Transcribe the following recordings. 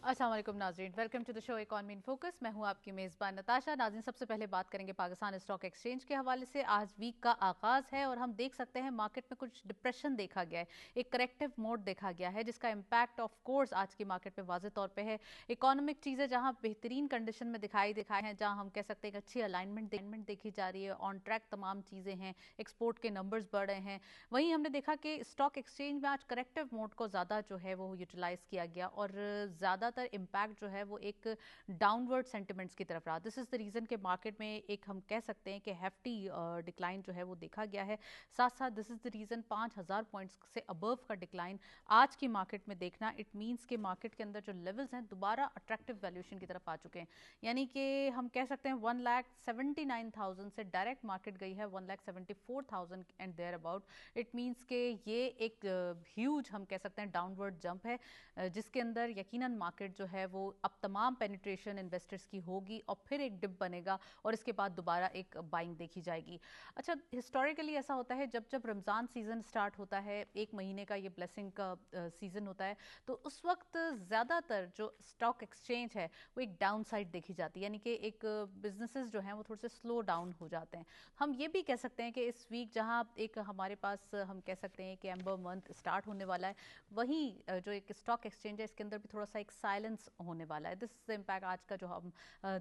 अस्सलाम वालेकुम नाज़रीन, welcome to the show economy in focus. मैं हूं आपकी मेज़बान नताशा। नाज़रीन, सबसे पहले बात करेंगे पाकिस्तान स्टॉक एक्सचेंज के हवाले से। आज वीक का आगाज़ है और हम देख सकते हैं मार्केट में कुछ डिप्रेशन देखा गया है, एक करेक्टिव मोड देखा गया है, जिसका इम्पैक्ट ऑफ कोर्स आज की मार्केट में वाज़ेह तौर पर है। इकोनॉमिक चीज़ें जहाँ बेहतरीन कंडीशन में दिखाई हैं, जहाँ हम कह सकते हैं कि अच्छी अलाइनमेंट देखी जा रही है, ऑन ट्रैक तमाम चीज़ें हैं, एक्सपोर्ट के नंबर्स बढ़ रहे हैं। वहीं हमने देखा कि स्टॉक एक्सचेंज में आज करेक्टिव मोड को ज़्यादा जो है वो यूटिलाइज़ किया गया और ज़्यादातर इम्पैक्ट जो है वो एक डाउनवर्ड सेंटिमेंट्स की तरफ रहा। दिस इज़ द रीज़न कि मार्केट में एक हम कह सकते हैं कि हेफ्टी डिक्लाइन जो है वो देखा गया है। साथ साथ this is the reason 5,000 points से अबव का डिक्लाइन आज की मार्केट में देखना, इट मीन्स कि मार्केट के अंदर जो लेवल्स हैं दोबारा अट्रैक्टिव वैल्यूएशन की तरफ आ चुके हैं। यानी कि हम कह सकते हैं 1,79,000 से डायरेक्ट मार्केट गई है 1,74,000 and there about. It means कि ये एक ह्यूज हम कह सकते हैं डाउनवर्ड जंप है, जिसके अंदर यकीनन मार्केट जो है वो अब तमाम पेनिट्रेशन इन्वेस्टर्स की होगी और फिर एक डिप बनेगा और इसके बाद दोबारा एक बाइंग देखी जाएगी। अच्छा, हिस्टोरिकली ऐसा होता है जब जब रमज़ान सीज़न स्टार्ट होता है, एक महीने का ये ब्लेसिंग का सीज़न होता है, तो उस वक्त ज़्यादातर जो स्टॉक एक्सचेंज है वो एक डाउन साइड देखी जाती है, यानी कि एक बिजनेसेस जो हैं वो थोड़े से स्लो डाउन हो जाते हैं। हम ये भी कह सकते हैं कि इस वीक जहाँ एक हमारे पास हम कह सकते हैं कि एम्बर मंथ स्टार्ट होने वाला है, वहीं जो एक स्टॉक एक्सचेंज है इसके अंदर भी थोड़ा सा एक साइलेंस होने वाला है। दिस इम्पैक्ट आज का जो हम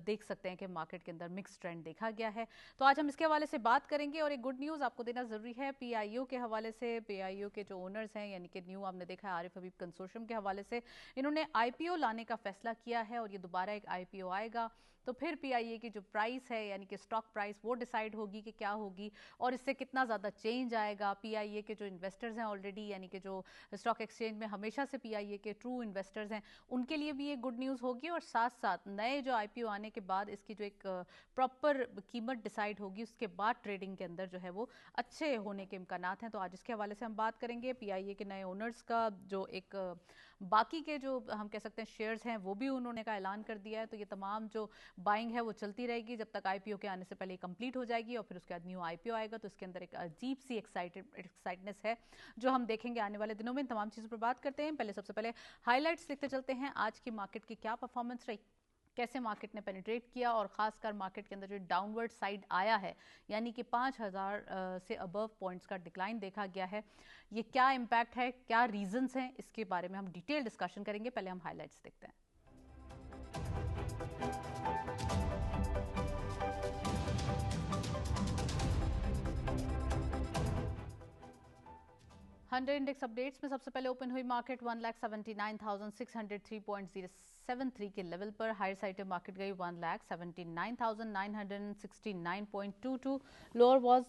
देख सकते हैं कि मार्केट के अंदर मिक्स ट्रेंड देखा गया है। तो आज हम इसके हवाले से बात करेंगे और एक गुड न्यूज़ आपको देना ज़रूरी है पीआईओ के हवाले से। पीआईओ के जो ओनर्स हैं, यानी कि न्यू आपने देखा है आरिफ हबीब कंसोर्शियम के हवाले से, इन्होंने आईपीओ लाने का फैसला किया है और ये दोबारा एक आईपीओ आएगा तो फिर पीआईए की जो प्राइस है यानी कि स्टॉक प्राइस वो डिसाइड होगी कि क्या होगी और इससे कितना ज़्यादा चेंज आएगा। पीआईए के जो इन्वेस्टर्स हैं ऑलरेडी, यानी कि जो स्टॉक एक्सचेंज में हमेशा से पीआईए के ट्रू इन्वेस्टर्स हैं, उनके लिए भी ये गुड न्यूज़ होगी और साथ साथ नए जो आईपीओ आने के बाद इसकी जो एक प्रॉपर कीमत डिसाइड होगी उसके बाद ट्रेडिंग के अंदर जो है वो अच्छे होने के इम्कानात हैं। तो आज इसके हवाले से हम बात करेंगे। पीआईए के नए ओनर्स का जो एक बाकी के जो हम कह सकते हैं शेयर्स हैं वो भी उन्होंने का ऐलान कर दिया है, तो ये तमाम जो बाइंग है वो चलती रहेगी जब तक आईपीओ के आने से पहले कंप्लीट हो जाएगी और फिर उसके बाद न्यू आईपीओ आएगा। तो इसके अंदर एक अजीब सी एक्साइटनेस है जो हम देखेंगे आने वाले दिनों में। इन तमाम चीज़ों पर बात करते हैं। पहले सबसे पहले हाईलाइट्स लिखते चलते हैं, आज की मार्केट की क्या परफॉर्मेंस रही, कैसे मार्केट ने पेनिट्रेट किया और खासकर मार्केट के अंदर जो डाउनवर्ड साइड आया है यानी कि 5,000 से अबव पॉइंट्स का डिक्लाइन देखा गया है, ये क्या इम्पैक्ट है, क्या रीजंस हैं, इसके बारे में हम डिटेल डिस्कशन करेंगे। पहले हम हाईलाइट्स देखते हैं। हंड्रेड इंडेक्स अपडेट्स में सबसे पहले ओपन हुई मार्केट 1,79,603.073 के लेवल पर। हायर साइड मार्केट गई 1,79,969.22। Lower was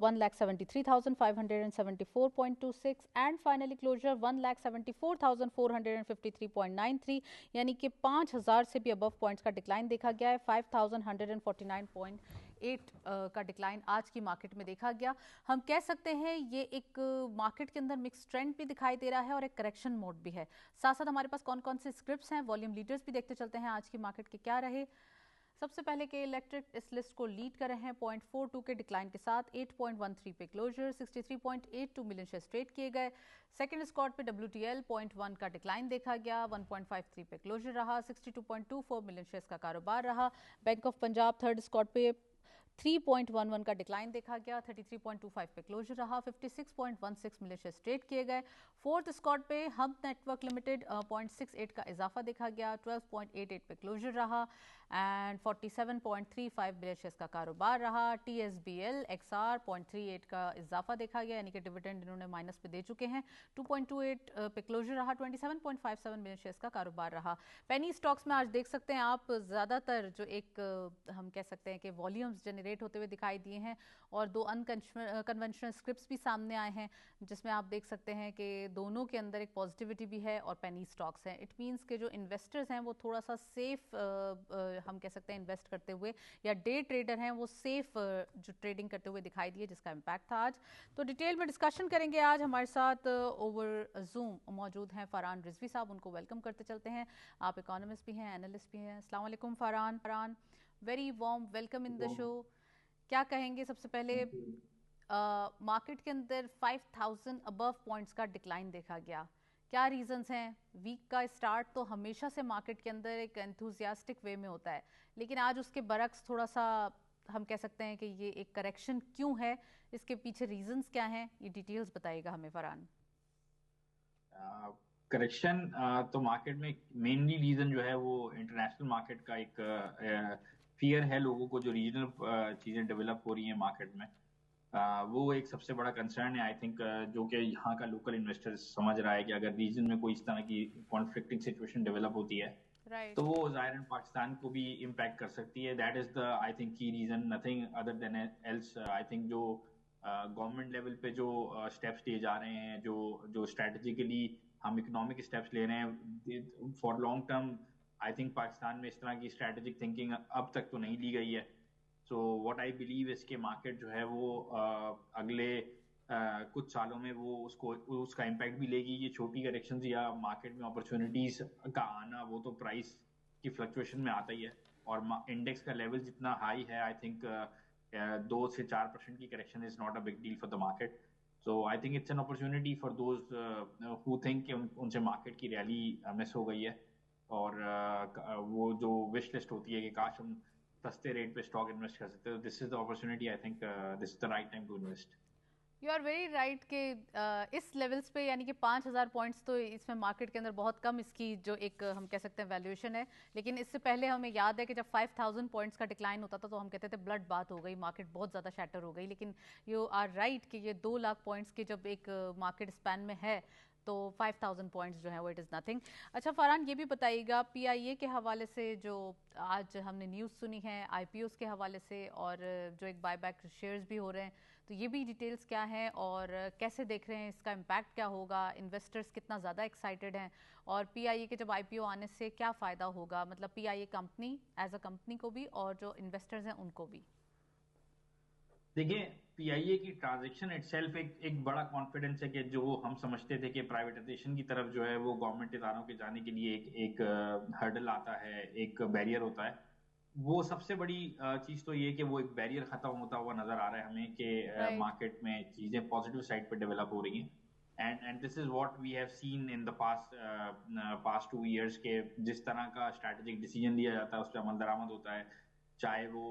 1,73,574.26 and finally closure 1,74,453.93, यानी कि 5,000 से भी अबव पॉइंट्स का डिक्लाइन देखा गया है। 5,149.8 का डिक्लाइन आज की मार्केट में देखा गया। हम कह सकते हैं ये एक मार्केट के अंदर मिक्स ट्रेंड भी दिखाई दे रहा है और एक करेक्शन मोड भी है। साथ साथ हमारे पास कौन कौन से स्क्रिप्ट्स हैं, वॉल्यूम लीडर्स भी देखते चलते हैं आज की मार्केट के क्या रहे। सबसे पहले के इलेक्ट्रिक इस लिस्ट को लीड कर रहे हैं 0.42 के डिक्लाइन के साथ, 8.13 पे क्लोजर, 63.82 मिलियन शेयर ट्रेड किए गए। सेकंड स्पॉट पे WTL 0.1 का डिक्लाइन देखा गया, 1.53 पे क्लोजर रहा, 62.24 मिलियन शेयर्स का कारोबार रहा। Bank of Punjab third spot पे 3.11 का डिक्लाइन देखा गया, 33.25 पे क्लोजर रहा, 56.16 मिलियन शेयर्स ट्रेड किए गए। फोर्थ स्पॉट पे हम नेटवर्क लिमिटेड 0.68 का इजाफा देखा गया, 12.88 पे क्लोजर रहा एंड 47.35 मिलियन शेयर्स का कारोबार रहा। TSBL XR 0.38 का इजाफा देखा गया, यानी कि डिविडेंड इन्होंने माइनस पे दे चुके हैं, 2.28 पे क्लोजर रहा, 27.57 मिलियन शेयर्स का कारोबार रहा। पेनी स्टॉक्स में आज देख सकते हैं आप ज़्यादातर जो एक हम कह सकते हैं कि वॉल्यूम्स जनरेट होते हुए दिखाई दिए हैं और दो अनकन्वेंशनल स्क्रिप्ट्स भी सामने आए हैं जिसमें आप देख सकते हैं कि दोनों के अंदर एक पॉजिटिविटी भी है और पेनी स्टॉक्स हैं। इट मींस के जो इन्वेस्टर्स हैं वो थोड़ा सा सेफ हम कह सकते हैं इन्वेस्ट करते हुए, या डे ट्रेडर हैं वो सेफ जो ट्रेडिंग करते हुए दिखाई दिए, जिसका इम्पैक्ट था आज। तो डिटेल में डिस्कशन करेंगे आज। हमारे साथ ओवर जूम मौजूद हैं फरहान रिजवी साहब, उनको वेलकम करते चलते हैं। आप इकोनॉमिस्ट भी हैं, एनालिस्ट भी हैं। अस्सलाम वालेकुम Farhan, very warm welcome in the show. क्या कहेंगे सबसे पहले, मार्केट के अंदर 5,000 अबव पॉइंट्स का डिक्लाइन देखा गया, क्या रीजंस हैं? वीक का स्टार्ट तो हमेशा से मार्केट के अंदर एक एंथुजियास्टिक वे में होता है, लेकिन आज उसके बरक्स थोड़ा सा हम कह सकते हैं कि ये एक करेक्शन क्यों है, इसके पीछे रीजंस क्या हैं, ये डिटेल्स बताइएगा हमें फरहान। करेक्शन तो मार्केट में मेनली रीजन जो है वो इंटरनेशनल मार्केट का एक फियर है लोगों को, जो रीजनल चीजें डेवलप हो रही हैं मार्केट में। वो एक सबसे बड़ा कंसर्न है आई थिंक, जो कि यहाँ का लोकल इन्वेस्टर समझ रहा है कि अगर रीजन में कोई इस तरह की कॉन्फ्लिक्टिंग सिचुएशन डेवलप होती है राइट। तो वो जाहिर पाकिस्तान को भी इम्पैक्ट कर सकती है। That is the I think key reason, nothing other than else. I think जो गवर्नमेंट लेवल पे जो स्टेप्स लिए जा रहे हैं, जो जो स्ट्रेटेजिकली हम इकोनॉमिक स्टेप्स ले रहे हैं for long term, I think Pakistan में इस तरह की स्ट्रेटेजिक थिंकिंग अब तक तो नहीं ली गई है। सो व्हाट आई बिलीव इसके मार्केट जो है वो अगले कुछ सालों में वो उसको उसका इम्पैक्ट भी लेगी। ये छोटी करेक्शन या मार्केट में अपॉर्चुनिटीज का आना वो तो प्राइस की फ्लक्चुएशन में आता ही है, और इंडेक्स का लेवल जितना हाई है आई थिंक 2 से 4% की correction is not a big deal for the market. So I think it's an opportunity for those who think कि उनसे मार्केट की रैली मिस हो गई है, और वो जो विश लिस्ट होती है कि काश हम सस्ते रेट पे स्टॉक इन्वेस्ट कर सकते हैं, this is the opportunity. I think this is the right time to invest. You are very right कि इस लेवल्स पे यानी कि 5,000 पॉइंट्स तो इसमें मार्केट के अंदर बहुत कम इसकी जो एक हम कह सकते हैं वैल्यूएशन है। लेकिन इससे पहले हमें याद है कि जब 5,000 पॉइंट्स का डिक्लाइन होता था तो हम कहते थे ब्लड बात हो गई, मार्केट बहुत ज़्यादा शैटर हो गई। लेकिन यू आर राइट कि ये 2 लाख पॉइंट्स की जब एक मार्केट स्पैन में है तो 5,000 पॉइंट्स जो है वो इट इज़ नथिंग। अच्छा फरहान, ये भी बताइएगा पीआईए के हवाले से जो आज हमने न्यूज़ सुनी है आईपीओस के हवाले से, और जो एक बायबैक शेयर्स भी हो रहे हैं, तो ये भी डिटेल्स क्या हैं और कैसे देख रहे हैं, इसका इम्पैक्ट क्या होगा, इन्वेस्टर्स कितना ज़्यादा एक्साइटेड हैं, और पीआईए के जब आईपीओ आने से क्या फ़ायदा होगा, मतलब PIA company as a company को भी और जो इन्वेस्टर्स हैं उनको भी। देखिए, पीआईए की ट्रांजैक्शन इटसेल्फ एक बड़ा कॉन्फिडेंस है कि जो हम समझते थे कि प्राइवेटाइजेशन की तरफ जो है वो गवर्नमेंट इदारों के जाने के लिए एक हर्डल आता है, एक बैरियर होता है। वो सबसे बड़ी चीज तो ये कि वो एक बैरियर खत्म होता हुआ नजर आ रहा है हमें कि राइट। मार्केट में चीजें पॉजिटिव साइड पे डेवलप हो रही हैं। And this is what we have seen in the past 2 years के जिस तरह का स्ट्रैटेजिक डिसीजन लिया जाता है उस पर अमल दरामद होता है, चाहे वो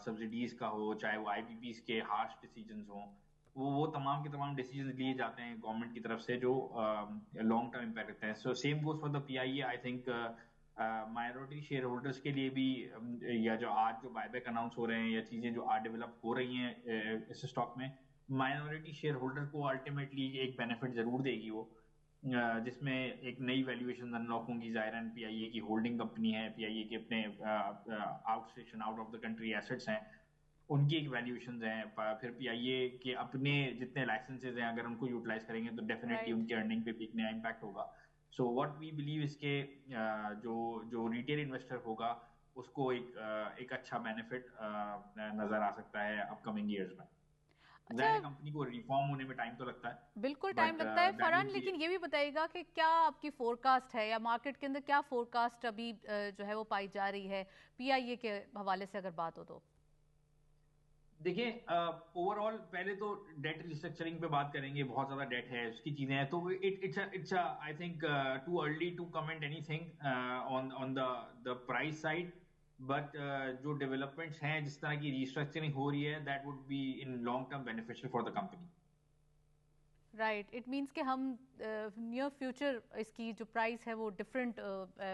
सब्सिडीज का हो, चाहे वो आईपीपीज के हार्श डिसीजंस हो। वो तमाम के तमाम डिसीजन लिए जाते हैं गवर्नमेंट की तरफ से जो लॉन्ग टर्म इम्पैक्ट रखते हैं। So same goes for the PIA. I think minority share holders के लिए भी या जो आज जो बायबैक अनाउंस हो रहे हैं या चीजें जो आज डेवलप हो रही हैं इस स्टॉक में, माइनॉरिटी शेयर होल्डर को अल्टीमेटली एक बेनिफिट जरूर देगी वो, जिसमें एक नई वैल्यूएशन अनलॉक होंगी। जायरन पीआईए की होल्डिंग कंपनी है, पीआईए के अपने out station out of the country assets हैं, उनकी एक वैल्यूएशन हैं। फिर पीआईए के अपने जितने लाइसेंसेज हैं अगर उनको यूटिलाइज करेंगे तो डेफिनेटली राइट। उनके अर्निंग पे भी एक नया इम्पैक्ट होगा। सो व्हाट वी बिलीव इसके जो जो रिटेल इन्वेस्टर होगा उसको एक अच्छा बेनिफिट नजर आ सकता है अपकमिंग ईयर्स में। अच्छा। जाहिर है कंपनी को रिफॉर्म होने में टाइम तो लगता है, बिल्कुल टाइम बट लगता है दैट फरहान, वुड बी। लेकिन ये भी बताइएगा कि क्या आपकी फोरकास्ट है या मार्केट के अंदर क्या फोरकास्ट अभी जो है वो पाई जा रही है पीआईए के हवाले से अगर बात हो तो। देखिए, ओवरऑल पहले तो डेट रिस्ट्रक्चरिंग पे बात करेंगे। बहुत ज्यादा डेट है, उसकी चीजें हैं, तो it's I think too early to comment anything on on the the price side. But जो डेवलपमेंट्स हैं, जिस तरह की रिस्ट्रक्चरिंग हो रही है, that would be in long term beneficial for the company. Right, it means कि हम नियर फ्यूचर इसकी जो प्राइस है वो डिफरेंट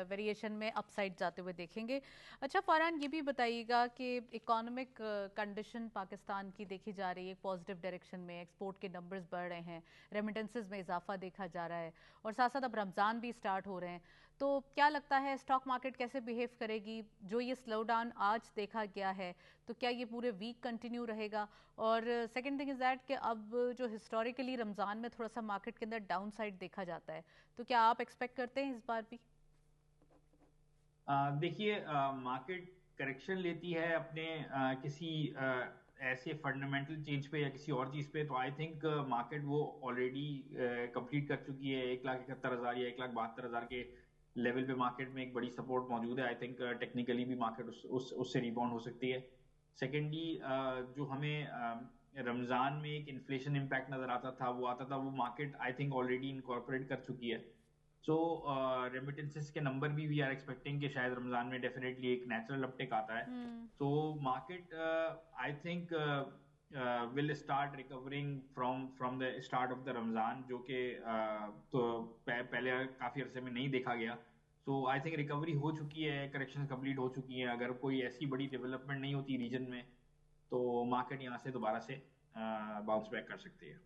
वेरिएशन में अपसाइड जाते हुए देखेंगे। अच्छा फरहान, ये भी बताइएगा कि इकोनॉमिक कंडीशन पाकिस्तान की देखी जा रही है पॉजिटिव डायरेक्शन में, एक्सपोर्ट के नंबर्स बढ़ रहे हैं, रेमिटेंसेस में इजाफा देखा जा रहा है, और साथ साथ अब रमज़ान भी स्टार्ट हो रहे हैं, तो क्या लगता है स्टॉक मार्केट कैसे बिहेव करेगी? जो ये स्लो डाउन आज देखा गया है तो क्या ये पूरे वीक कंटिन्यू रहेगा? और सेकंड थिंग इज दैट कि अब जो हिस्टोरिकली रमज़ान में थोड़ा सा मार्केट के अंदर डाउन साइड देखा जाता है, तो क्या आप एक्सपेक्ट करते हैं इस बार भी? देखिए, मार्केट करेक्शन लेती है अपने किसी ऐसे फंडामेंटल चेंज पे या किसी और चीज पे, तो आई थिंक मार्केट वो ऑलरेडी कंप्लीट कर चुकी है। 1,71,000 या 1,72,000 के लेवल पे मार्केट में एक बड़ी सपोर्ट मौजूद है। आई थिंक टेक्निकली भी मार्केट उससे रिबाउंड हो सकती है। सेकेंडली, जो हमें रमजान में एक इन्फ्लेशन इम्पैक्ट नजर आता था वो market I think already incorporate कर चुकी है। सो रेमिटेंसेस के नंबर भी वी आर एक्सपेक्टिंग कि शायद रमजान में डेफिनेटली एक नेचुरल अपटेक आता है. So market I think will start recovering from the start of the Ramzan, जो कि तो पहले काफी अरसे में नहीं देखा गया. सो आई थिंक रिकवरी हो चुकी है, करेक्शन कंप्लीट हो चुकी है. अगर कोई ऐसी बड़ी डेवलपमेंट नहीं होती रीजन में तो मार्केट यहाँ से दोबारा से बाउंस बैक कर सकती है.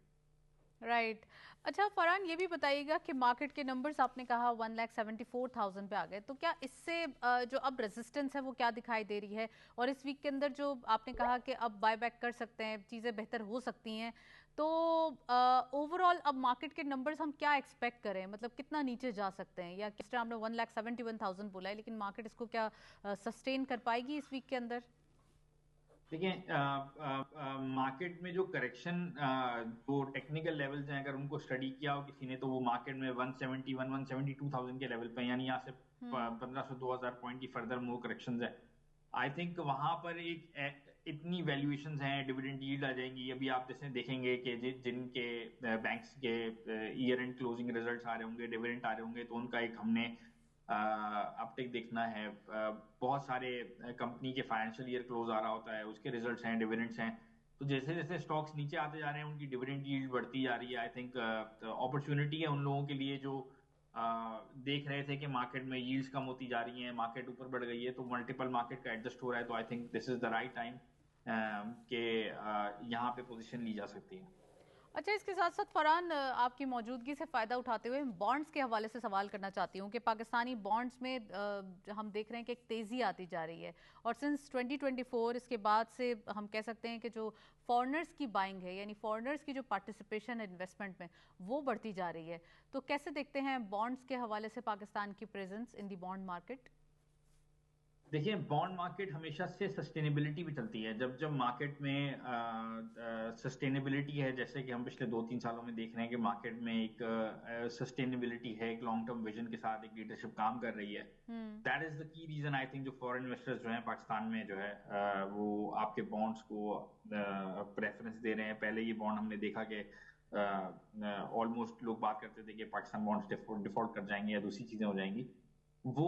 राइट अच्छा फरहान, ये भी बताइएगा कि मार्केट के नंबर्स आपने कहा 1,74,000 पे आ गए, तो क्या इससे जो अब रेजिस्टेंस है वो क्या दिखाई दे रही है? और इस वीक के अंदर जो आपने कहा कि अब बाय बैक कर सकते हैं, चीज़ें बेहतर हो सकती हैं, तो ओवरऑल अब मार्केट के नंबर्स हम क्या एक्सपेक्ट करें? मतलब कितना नीचे जा सकते हैं? या किस तरह आपने 1,71,000 बोला है, लेकिन मार्केट इसको क्या सस्टेन कर पाएगी इस वीक के अंदर? देखिए, मार्केट में जो करेक्शन, जो टेक्निकल लेवल्स हैं, अगर उनको स्टडी किया हो किसी ने, तो वो मार्केट में 172,000 के लेवल पे, यानी यहाँ से 1500-2000 पॉइंट की फर्दर मोर करेक्शंस है. आई थिंक वहां पर एक इतनी वैल्यूएशंस हैं, डिविडेंड यील्ड आ जाएंगी. अभी आप जैसे देखेंगे कि जिनके बैंक्स के ईयर एंड क्लोजिंग रिजल्ट्स आ रहे होंगे, डिविडेंड आ रहे होंगे, तो उनका एक हमने अपटेक देखना है. बहुत सारे कंपनी के फाइनेंशियल ईयर क्लोज आ रहा होता है, उसके रिजल्ट्स हैं, डिविडेंड्स हैं. तो जैसे जैसे स्टॉक्स नीचे आते जा रहे हैं, उनकी डिविडेंड यील्ड बढ़ती जा रही है. आई थिंक अपॉर्चुनिटी है उन लोगों के लिए जो देख रहे थे कि मार्केट में यील्ड्स कम होती जा रही हैं, मार्केट ऊपर बढ़ गई है, तो मल्टीपल मार्केट का एडजस्ट हो रहा है. तो I think this is the right time कि यहाँ पे पोजीशन ली जा सकती है. अच्छा, इसके साथ साथ फरहान, आपकी मौजूदगी से फ़ायदा उठाते हुए बॉन्ड्स के हवाले से सवाल करना चाहती हूँ कि पाकिस्तानी बॉन्ड्स में हम देख रहे हैं कि एक तेज़ी आती जा रही है, और सिंस 2024 इसके बाद से हम कह सकते हैं कि जो फॉरेनर्स की बाइंग है, यानी फॉरेनर्स की जो पार्टिसिपेशन है इन्वेस्टमेंट में, वो बढ़ती जा रही है. तो कैसे देखते हैं बॉन्ड्स के हवाले से पाकिस्तान की presence in the bond market? देखिए, बॉन्ड मार्केट हमेशा से सस्टेनेबिलिटी भी चलती है. जब जब मार्केट में सस्टेनेबिलिटी है, जैसे कि हम पिछले 2-3 सालों में देख रहे हैं कि मार्केट में एक सस्टेनेबिलिटी है, एक लॉन्ग टर्म विजन के साथ एक लीडरशिप काम कर रही है. That is the key reason. I think जो फॉरेन इन्वेस्टर्स जो हैं पाकिस्तान में जो है वो आपके बॉन्ड्स को प्रेफरेंस दे रहे हैं. पहले ये बॉन्ड हमने देखा कि ऑलमोस्ट लोग बात करते थे कि पाकिस्तान बॉन्ड्स डिफॉल्ट कर जाएंगे या दूसरी चीजें हो जाएंगी. वो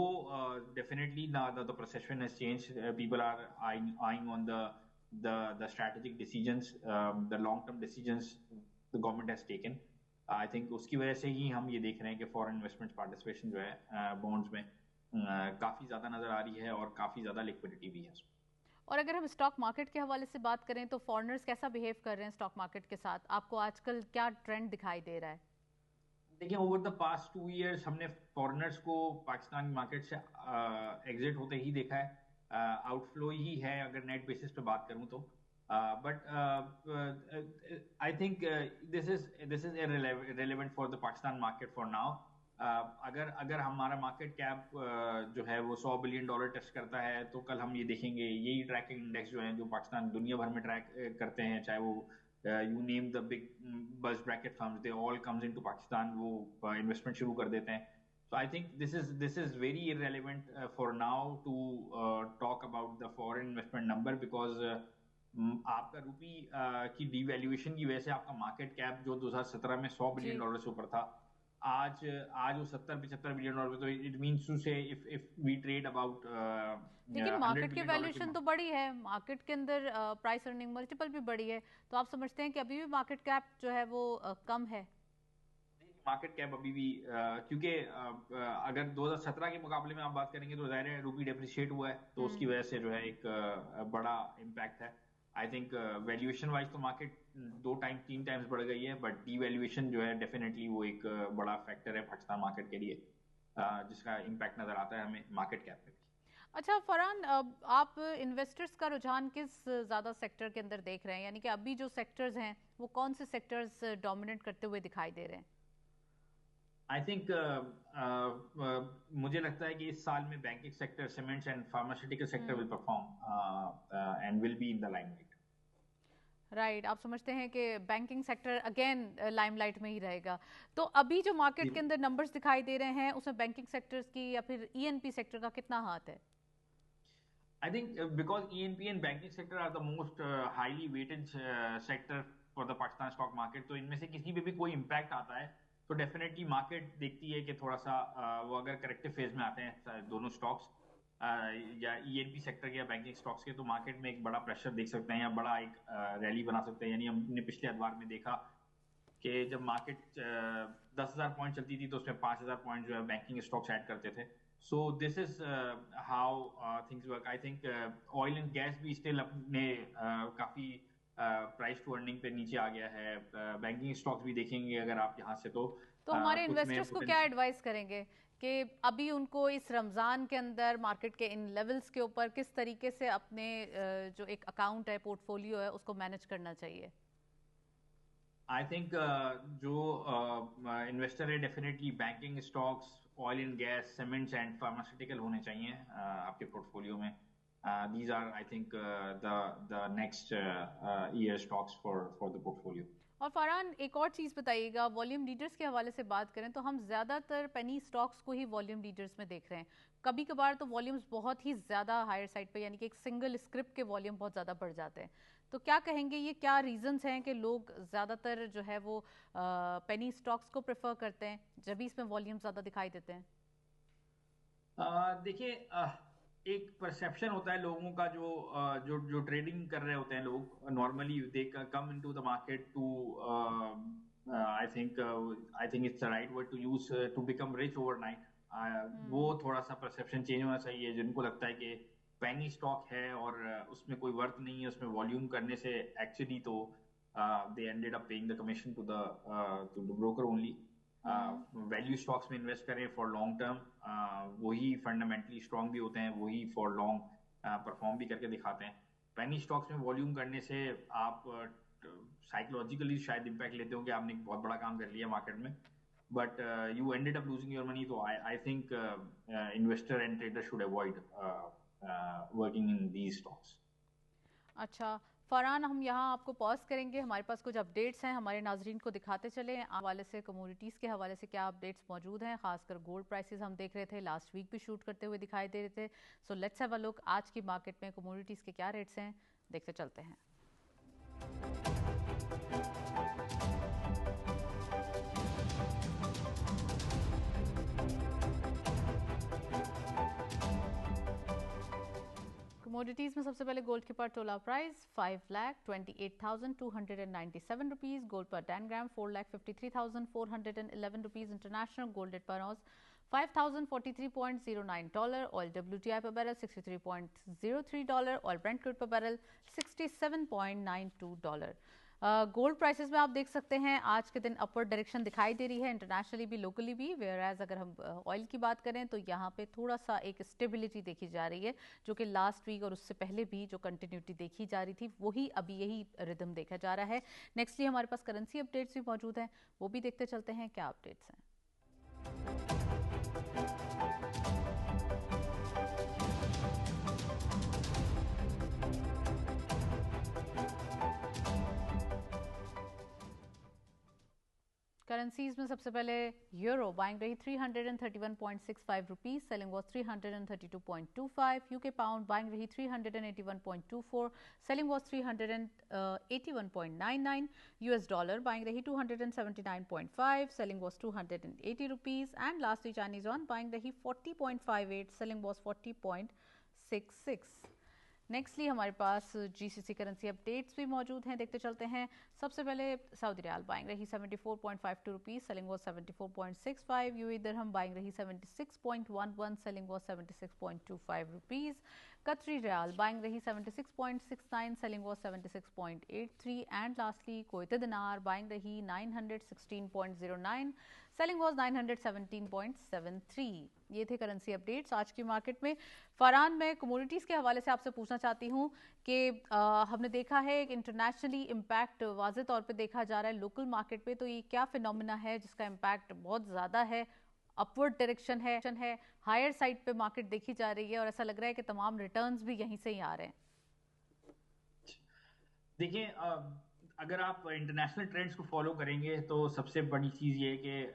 definitely now the perception has changed. People are eyeing on the strategic decisions, the long term decisions the government has taken. I think उसकी वजह से ही हम ये देख रहे हैं कि फॉरेन इन्वेस्टमेंट पार्टिसिपेशन जो है बॉन्ड्स में काफी ज्यादा नजर आ रही है और काफी ज्यादा लिक्विडिटी भी है. और अगर हम स्टॉक मार्केट के हवाले से बात करें तो फॉरेनर्स कैसा बिहेव कर रहे हैं स्टॉक मार्केट के साथ? आपको आजकल क्या ट्रेंड दिखाई दे रहा है? देखिए, ओवर द पास्ट 2 years हमने फॉरेनर्स को पाकिस्तान मार्केट से एग्जिट होते ही देखा है. आउटफ्लो ही है अगर नेट बेसिस पे बात करूं तो. But I think this is irrelevant for the Pakistan market for now. अगर अगर हमारा मार्केट कैप जो है वो $100 बिलियन टेस्ट करता है, तो कल हम ये देखेंगे यही ट्रैकिंग इंडेक्स जो है जो पाकिस्तान दुनिया भर में ट्रैक करते हैं, चाहे वो you name the big bulge bracket firms, they all comes into Pakistan, वो investment शुरू कर देते हैं. So I think this is very irrelevant for now to talk about the foreign investment number, because आपका रूपी की डिवैल्यूएशन की वजह से आपका मार्केट कैप जो 2017 में $100 बिलियन से ऊपर था, आज वो $70-75 बिलियन. तो इट मींस टू से इफ वी ट्रेड अबाउट लेकिन मार्केट की वैल्यूएशन तो बड़ी है, मार्केट के अंदर प्राइस अर्निंग मल्टीपल भी बड़ी है, तो आप समझते हैं कि अभी भी मार्केट कैप जो है वो कम है? मार्केट कैप अभी भी क्योंकि अगर 2017 के मुकाबले में आप बात करेंगे तो जाहिर है रूपी डेप्रिशिएट हुआ है, तो उसकी वजह से जो है एक बड़ा इम्पैक्ट है. आई थिंक वैल्यूएशन वाइज तो मार्केट 2-3 टाइम्स बढ़ गई है, बट डीवैल्यूएशन जो है डेफिनेटली वो एक बड़ा फैक्टर है पाकिस्तान मार्केट के लिए, जिसका इम्पैक्ट नजर आता है हमें मार्केट कैप पे. अच्छा फरहान, आप इन्वेस्टर्स का रुझान किस ज़्यादा सेक्टर के अंदर देख रहे हैं? यानी कि अभी जो सेक्टर्स हैं वो कौन से सेक्टर्स डोमिनेट करते हुए दिखाई दे रहे हैं? आई थिंक मुझे लगता है कि इस साल में banking sector, cements and pharmaceutical sector will perform and will be in the limelight. Right, आप समझते हैं कि बैंकिंग सेक्टर अगेन लाइमलाइट में ही रहेगा. तो अभी जो मार्केट के अंदर नंबर्स दिखाई दे रहे हैं उसमें बैंकिंग सेक्टर्स की या फिर ईएनपी सेक्टर का कितना हाथ है? I think because ENP and banking sector are the most highly weighted sector for the Pakistan stock market, तो इनमें से किसी पे भी कोई इम्पैक्ट आता है तो डेफिनेटली मार्केट देखती है कि थोड़ा सा वो अगर करेक्टिव फेज में आते हैं दोनों स्टॉक्स या ईएनपी सेक्टर के या बैंकिंग स्टॉक्स के, तो मार्केट में एक बड़ा प्रेशर देख सकते हैं या बड़ा एक रैली बना सकते हैं। यानी हमने पिछले अखबार में देखा कि जब मार्केट 10,000 पॉइंट चलती थी तो उसमें 5,000 पॉइंट जो है बैंकिंग स्टॉक्स ऐड करते थे। So this is how things work. I think oil and gas भी स्टिल अपने काफी प्राइस टू अर्निंग पे नीचे आ गया है। बैंकिंग स्टॉक्स भी देखेंगे अगर आप यहाँ से तो हमारे कुछ में इन्वेस्टर्स को क्या एडवाइस करेंगे कि अभी उनको इस रमजान के अंदर मार्केट के इन लेवल्स के ऊपर किस तरीके से अपने जो एक अकाउंट है, पोर्टफोलियो है, उसको मैनेज करना चाहिए? आई थिंक जो इन्वेस्टर है definitely banking stocks, oil and gas, cements and pharmaceutical होने चाहिए आपके पोर्टफोलियो में। These are I think the next year stocks for the portfolio. और फरहान, एक और चीज़ बताइएगा, वॉल्यूम लीडर्स के हवाले से बात करें तो हम ज़्यादातर पेनी स्टॉक्स को ही वॉल्यूम लीडर्स में देख रहे हैं। कभी कभार तो वॉल्यूम्स बहुत ही ज़्यादा हायर साइड पे, यानी कि एक सिंगल स्क्रिप्ट के वॉल्यूम बहुत ज़्यादा बढ़ जाते हैं। तो क्या कहेंगे, ये क्या रीजंस हैं कि लोग ज़्यादातर जो है वो पेनी स्टॉक्स को प्रेफर करते हैं जब भी इसमें वॉल्यूम ज़्यादा दिखाई देते हैं? देखिए, एक परसेप्शन होता है लोगों का, जो ट्रेडिंग कर रहे होते हैं लोग normally they come into the market to I think it's the right word to use to become rich overnight. वो थोड़ा सा परसेप्शन चेंज होना चाहिए। जिनको लगता है कि पेनी स्टॉक है और उसमें कोई वर्थ नहीं है, उसमें वॉल्यूम करने से एक्चुअली तो they ended up paying the commission to the broker only. Value stocks में इन्वेस्ट करें फॉर लॉन्ग टर्म, वही फंडामेंटली स्ट्रांग भी होते हैं, वही फॉर लॉन्ग परफॉर्म भी करके दिखाते हैं। पेनी स्टॉक्स में वॉल्यूम करने से आप साइकोलॉजिकली शायद इम्पैक्ट लेते हो कि आपने एक बहुत बड़ा काम कर लिया मार्केट में, but you ended up losing your money. तो I think investor and trader should avoid working in these stocks. अच्छा फरहान, हम यहाँ आपको पॉज करेंगे, हमारे पास कुछ अपडेट्स हैं, हमारे नाजरीन को दिखाते चले। हवाले से कमोडिटीज़ के हवाले से क्या अपडेट्स मौजूद हैं, खासकर गोल्ड प्राइसेस हम देख रहे थे, लास्ट वीक भी शूट करते हुए दिखाई दे रहे थे। So let's have a look आज की मार्केट में कमोडिटीज़ के क्या रेट्स हैं, देखते चलते हैं। कमोडिटीज़ में सबसे पहले गोल्ड के पर तोला प्राइस 5,28,297 रुपीज़, गोल्ड पर 10 ग्राम 4,53,411 रुपीज़, इंटरनेशनल गोल्ड रेट पर ऑस $5,043.09, ऑयल WTI पर बैरल $63.03, ऑयल ब्रेंट क्रूड पर बैरल $67.92। गोल्ड प्राइसेस में आप देख सकते हैं आज के दिन अपवर्ड डायरेक्शन दिखाई दे रही है, इंटरनेशनली भी लोकली भी। वेयर एज अगर हम ऑयल की बात करें तो यहाँ पे थोड़ा सा एक स्टेबिलिटी देखी जा रही है, जो कि लास्ट वीक और उससे पहले भी जो कंटिन्यूटी देखी जा रही थी वही अभी यही रिदम देखा जा रहा है। नेक्स्टली हमारे पास करेंसी अपडेट्स भी मौजूद हैं, वो भी देखते चलते हैं क्या अपडेट्स हैं। करेंसीज में सबसे पहले यूरो बाइंग रही 331.65 rupees, selling was 332.25। UK pound buying रही 381.24, selling was 381.99। US dollar buying रही 279.5, सेलिंग वॉज 280 rupees. And lastly Chinese won buying रही 40.58, सेलिंग वॉज 40.66। नेक्स्टली हमारे पास जीसीसी करेंसी अपडेट्स भी मौजूद हैं, देखते चलते हैं। सबसे पहले सऊदी रियाल बाइंग रही 74.52 rupees, selling was 74.65। UAE dirham buying रही 76.11, सेलिंग वॉज 76.25 रुपीज़। कतरी रियाल बाइंग रही 76.69, selling was 76.83। And lastly Kuwaiti दिनार बाइंग रही 916.09, सेलिंग वॉज 917.73। ये थे करेंसी अपडेट्स आज की मार्केट में। फरहान, मैं कमोडिटीज़ के हवाले से आपसे पूछना चाहती हूँ कि हमने देखा है एक इंटरनेशनली इम्पैक्ट वाज़े तौर पे देखा जा रहा है लोकल मार्केट पे, तो ये क्या फिनोमिना है जिसका इम्पैक्ट बहुत ज़्यादा है, अपवर्ड डायरेक्शन है, हायर साइड पे मार्केट देखी जा रही है और ऐसा लग रहा है कि तमाम रिटर्न्स भी यहीं से ही आ रहे हैं? देखिए, अगर आप इंटरनेशनल ट्रेंड्स को फॉलो करेंगे तो सबसे बड़ी चीज ये है कि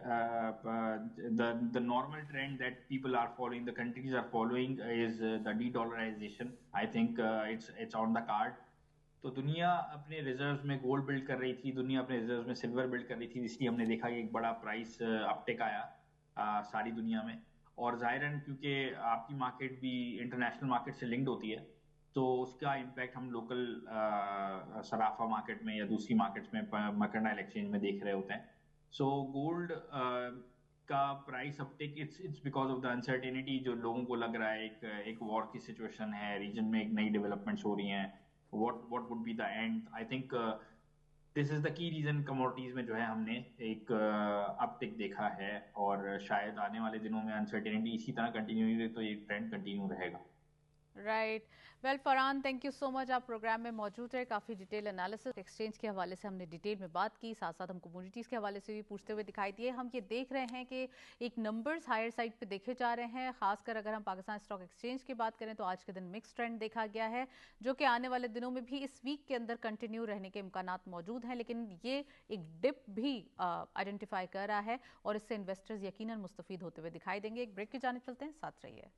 the normal trend that people are following, the countries are following is the de-dollarization. I think it's on the card. तो दुनिया अपने रिजर्व्स में गोल्ड बिल्ड कर रही थी, दुनिया अपने रिजर्व्स में सिल्वर बिल्ड कर रही थी, इसलिए हमने देखा कि एक बड़ा प्राइस अपटिक आया सारी दुनिया में। और जाहिरन क्योंकि आपकी मार्केट भी इंटरनेशनल मार्केट से लिंक्ड होती है, तो उसका इम्पैक्ट हम लोकल सराफा मार्केट में या दूसरी मार्केट्स में, मर्केंटाइल एक्सचेंज में देख रहे होते हैं। सो गोल्ड का price uptick it's because of the uncertainty, जो लोगों को लग रहा है एक वॉर की सिचुएशन है, रीजन में एक नई डेवलपमेंट्स हो रही हैं, what would be the end. I think this is the key reason commodities में जो है हमने एक अपटिक देखा है, और शायद आने वाले दिनों में अनसर्टेनिटी इसी तरह कंटिन्यू रहे तो ये ट्रेंड कंटिन्यू रहेगा। Right, well Farhan, thank you so much, आप प्रोग्राम में मौजूद रहे। काफ़ी डिटेल एनालिसिस एक्सचेंज के हवाले से हमने डिटेल में बात की, साथ साथ हम कम्युनिटीज़ के हवाले से भी पूछते हुए दिखाई दिए। हम ये देख रहे हैं कि एक नंबर्स हायर साइड पे देखे जा रहे हैं, खासकर अगर हम पाकिस्तान स्टॉक एक्सचेंज की बात करें तो आज के दिन मिक्स ट्रेंड देखा गया है, जो कि आने वाले दिनों में भी इस वीक के अंदर कंटिन्यू रहने के इम्कानात मौजूद हैं। लेकिन ये एक डिप भी आइडेंटिफाई कर रहा है और इससे इन्वेस्टर्स यकीनन मुस्तफीद होते हुए दिखाई देंगे। एक ब्रेक की जानिब चलते हैं, साथ रहिए।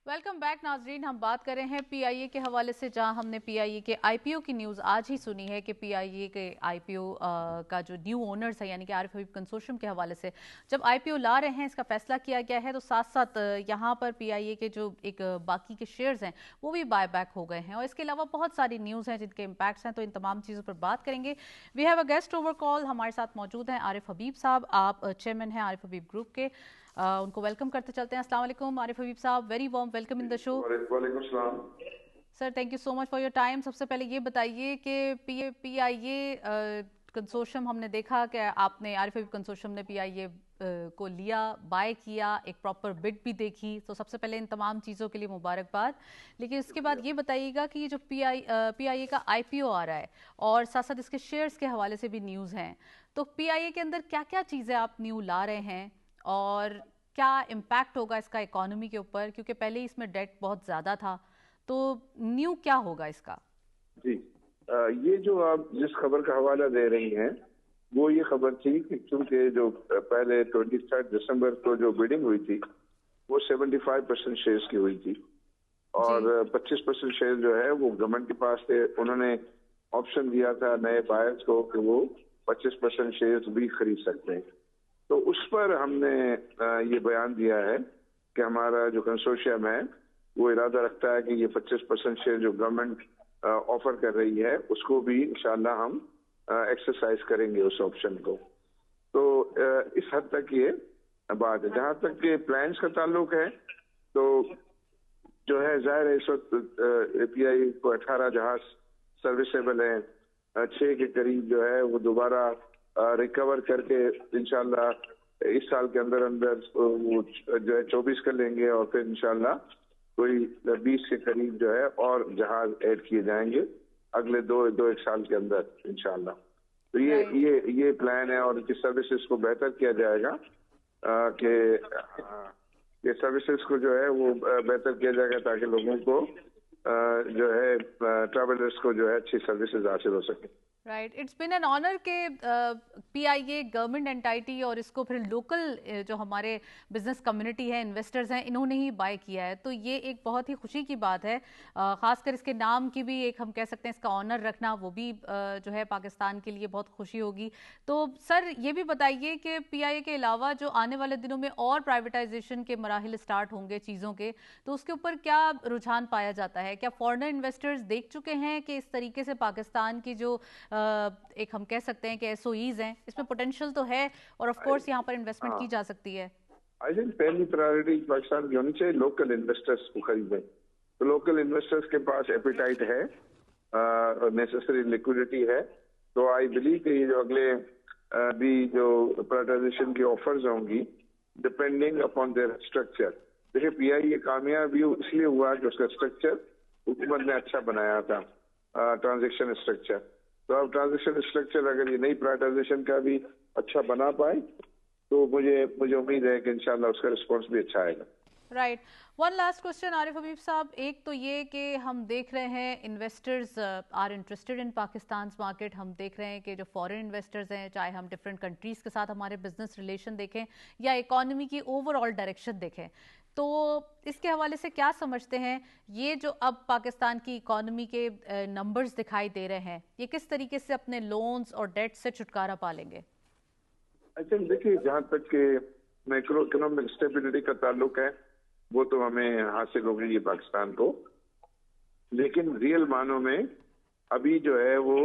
वेलकम बैक नाजरीन, हम बात कर रहे हैं पीआईए के हवाले से, जहां हमने पीआईए के आईपीओ की न्यूज़ आज ही सुनी है कि पीआईए के आईपीओ का जो न्यू ओनर्स है यानी कि आरिफ हबीब कंसोर्शियम के हवाले से जब आईपीओ ला रहे हैं, इसका फैसला किया गया है, तो साथ साथ यहां पर पीआईए के जो एक बाकी के शेयर्स हैं वो भी बाय बैक हो गए हैं, और इसके अलावा बहुत सारी न्यूज़ हैं जिनके इम्पैक्ट्स हैं। तो इन तमाम चीज़ों पर बात करेंगे। We have a guest over call, हमारे साथ मौजूद हैं आरिफ हबीब साहब, आप चेयरमैन हैं आरिफ हबीब ग्रुप के। उनको वेलकम करते चलते हैं। अस्सलाम वालेकुम आरिफ हबीब साहब, very warm welcome in the show. वालेकुम सलाम sir, thank you so much for your time. सबसे पहले ये बताइए कि पीआईए कंसोर्शियम, हमने देखा कि आपने आरिफ हबीब कंसोर्शियम ने पीआईए को लिया, बाय किया, एक प्रॉपर बिड भी देखी, तो सबसे पहले इन तमाम चीज़ों के लिए मुबारकबाद। लेकिन उसके बाद ये बताइएगा कि ये जो पीआईए का आईपीओ आ रहा है और साथ साथ इसके शेयर्स के हवाले से भी न्यूज़ हैं, तो पीआईए के अंदर क्या क्या चीज़ें आप न्यू ला रहे हैं और क्या इम्पैक्ट होगा इसका इकोनॉमी के ऊपर, क्योंकि पहले ही इसमें डेट बहुत ज़्यादा था, तो न्यू क्या होगा इसका? जी, ये जो आप जिस खबर का हवाला दे रही हैं वो ये खबर थी कि चूंकि जो पहले 23 दिसंबर को जो बिडिंग हुई थी वो 75% शेयर्स की हुई थी, और 25% शेयर जो है वो गवर्नमेंट के पास थे। उन्होंने ऑप्शन दिया था नए बायर्स को कि वो 25% शेयर्स भी खरीद सकते हैं। तो उस पर हमने ये बयान दिया है कि हमारा जो कंसोर्शियम है वो इरादा रखता है कि ये 25% शेयर जो गवर्नमेंट ऑफर कर रही है उसको भी इंशाल्लाह हम एक्सरसाइज करेंगे उस ऑप्शन को। तो इस हद तक ये बात है। जहाँ तक के प्लान्स का ताल्लुक है तो जो है जाहिर है इस वक्त पीआईए को 18 जहाज सर्विसेबल है, 6 के करीब जो है वो दोबारा रिकवर करके इंशाल्लाह इस साल के अंदर अंदर वो जो है 24 कर लेंगे, और फिर इंशाल्लाह कोई 20 के करीब जो है और जहाज ऐड किए जाएंगे अगले दो एक साल के अंदर इंशाल्लाह। तो ये प्लान है, और इनकी सर्विसेज को बेहतर किया जाएगा कि ये सर्विसेज को जो है वो बेहतर किया जाएगा ताकि लोगों को जो है ट्रैवलर्स को जो है अच्छी सर्विसेज हासिल हो सके। Right, it's been an honour के पीआईए गवर्नमेंट एंटाइटी और इसको फिर लोकल जो हमारे बिजनेस कम्युनिटी है, इन्वेस्टर्स हैं, इन्होंने ही बाय किया है, तो ये एक बहुत ही खुशी की बात है। खासकर इसके नाम की भी एक हम कह सकते हैं इसका ऑनर रखना, वो भी जो है पाकिस्तान के लिए बहुत खुशी होगी। तो सर ये भी बताइए कि पीआईए के अलावा जो आने वाले दिनों में और प्राइवेटाइजेशन के मराहिल स्टार्ट होंगे चीज़ों के, तो उसके ऊपर क्या रुझान पाया जाता है? क्या फॉरेन इन्वेस्टर्स देख चुके हैं कि इस तरीके से पाकिस्तान की जो एक हम कह सकते हैं कि एसओईज हैं, इसमें पोटेंशियल तो है और ऑफ कोर्स यहाँ पर इन्वेस्टमेंट की जा सकती है? आई थिंक पहली प्रायोरिटी पाकिस्तान की होनी चाहिए लोकल इन्वेस्टर्स को खरीदें। तो लोकल इन्वेस्टर्स के पास एपिटाइट है, नेसेसरी लिक्विडिटी है, तो आई बिलीव कि ये जो अगले भी जो प्राइवेटाइजेशन की ऑफर्स होंगी डिपेंडिंग अपॉन देयर स्ट्रक्चर। देखिए पीआईए कामयाब इसलिए हुआ कि उसका स्ट्रक्चर हुकूमत ने अच्छा बनाया था, ट्रांजेक्शन स्ट्रक्चर। तो अब ट्रांजेक्शन स्ट्रक्चर अगर ये नई प्राइवेटाइजेशन का भी अच्छा बना पाए तो मुझे उम्मीद है कि इंशाल्लाह उसका रिस्पॉन्स भी अच्छा आएगा। Right. One last question Arif Habib साहब, एक तो ये कि हम देख रहे हैं investors are interested in Pakistan market, हम देख रहे हैं कि जो फॉरेन इन्वेस्टर्स हैं, चाहे हम डिफरेंट कंट्रीज़ के साथ हमारे बिजनेस रिलेशन देखें या इकोनॉमी की ओवरऑल डायरेक्शन देखें, तो इसके हवाले से क्या समझते हैं, ये जो अब पाकिस्तान की इकोनॉमी के नंबर्स दिखाई दे रहे हैं, ये किस तरीके से अपने लोन्स और डेट से छुटकारा पा लेंगे? अच्छा देखिए, जहाँ तक के मैक्रो इकोनॉमिक स्टेबिलिटी का ताल्लुक है वो तो हमें हासिल हो गई है पाकिस्तान को, लेकिन रियल मानों में अभी जो है वो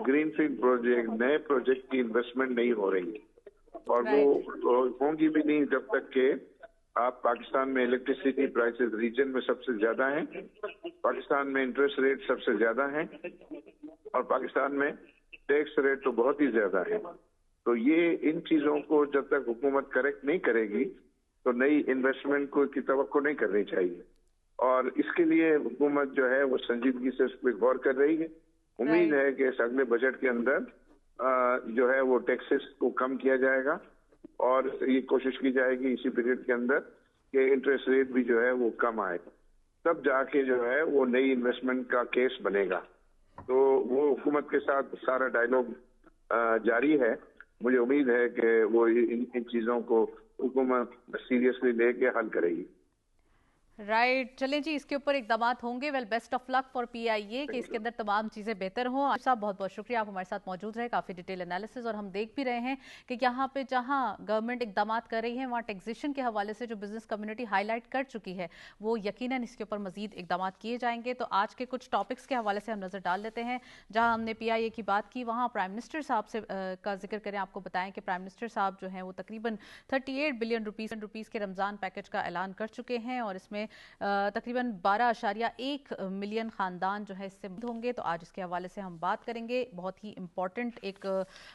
ग्रीनफील्ड प्रोजेक्ट, नए प्रोजेक्ट की इन्वेस्टमेंट नहीं हो रही और वो होंगी भी नहीं जब तक के आप पाकिस्तान में इलेक्ट्रिसिटी प्राइसेस रीजन में सबसे ज्यादा हैं, पाकिस्तान में इंटरेस्ट रेट सबसे ज्यादा हैं और पाकिस्तान में टैक्स रेट तो बहुत ही ज्यादा है। तो ये इन चीजों को जब तक हुकूमत करेक्ट नहीं करेगी तो नई इन्वेस्टमेंट को की तवक्को नहीं करनी चाहिए और इसके लिए हुकूमत जो है वो संजीदगी से उस पर गौर कर रही है। उम्मीद है कि इस अगले बजट के अंदर जो है वो टैक्सेस को कम किया जाएगा और ये कोशिश की जाएगी इसी पीरियड के अंदर कि इंटरेस्ट रेट भी जो है वो कम आए, तब जाके जो है वो नई इन्वेस्टमेंट का केस बनेगा। तो वो हुकूमत के साथ सारा डायलॉग जारी है। मुझे उम्मीद है कि वो इन चीजों को हुकूमत सीरियसली लेके हल करेगी। राइट, चलें जी, इसके ऊपर इकदाम होंगे। Well, best of luck for PIA कि इसके अंदर तमाम चीज़ें बेहतर हों। आप साहब बहुत बहुत शुक्रिया, आप हमारे साथ मौजूद रहे, काफ़ी डिटेल एनालिसिस। और हम देख भी रहे हैं कि यहाँ पे जहाँ गवर्नमेंट इकदाम कर रही है वहाँ टैक्सेशन के हवाले से जो बिजनेस कम्युनिटी हाईलाइट कर चुकी है वो यकीनन इसके ऊपर मजीद इकदाम किए जाएंगे। तो आज के कुछ टॉपिक्स के हवाले से हम नज़र डाल लेते हैं। जहाँ हमने PIA की बात की वहाँ प्राइम मिनिस्टर साहब से का जिक्र करें, आपको बताएं कि प्राइम मिनिस्टर साहब जो हैं वो तकरीबन 38 बिलियन रुपीज़ के रमज़ान पैकेज का ऐलान कर चुके हैं और इसमें तकरीबन 12.1 मिलियन ख़ानदान जो है इससे होंगे। तो आज इसके हवाले से हम बात करेंगे। बहुत ही इंपॉर्टेंट एक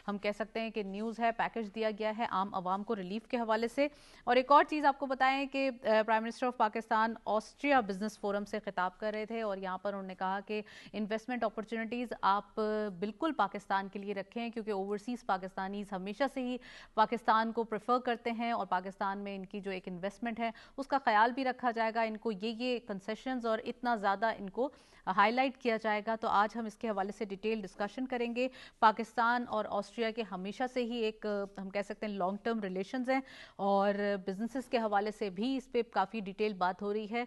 हम कह सकते हैं कि न्यूज़ है, पैकेज दिया गया है आम आवाम को रिलीफ के हवाले से। और एक और चीज़ आपको बताएं कि prime minister of Pakistan Austria business forum से खिताब कर रहे थे और यहाँ पर उन्होंने कहा कि इन्वेस्टमेंट अपॉर्चुनिटीज़ आप बिल्कुल पाकिस्तान के लिए रखें, क्योंकि ओवरसीज़ पाकिस्तानीज़ हमेशा से ही पाकिस्तान को प्रेफर करते हैं और पाकिस्तान में इनकी जो एक इन्वेस्टमेंट है उसका ख्याल भी रखा जाएगा। इनको ये कंसेशंस और इतना ज़्यादा इनको हाईलाइट किया जाएगा। तो आज हम इसके हवाले से डिटेल डिस्कशन करेंगे। पाकिस्तान और ऑस्ट्रिया के हमेशा से ही एक हम कह सकते हैं लॉन्ग टर्म रिलेशंस हैं और बिजनेसेस के हवाले से भी इस पर काफ़ी डिटेल बात हो रही है।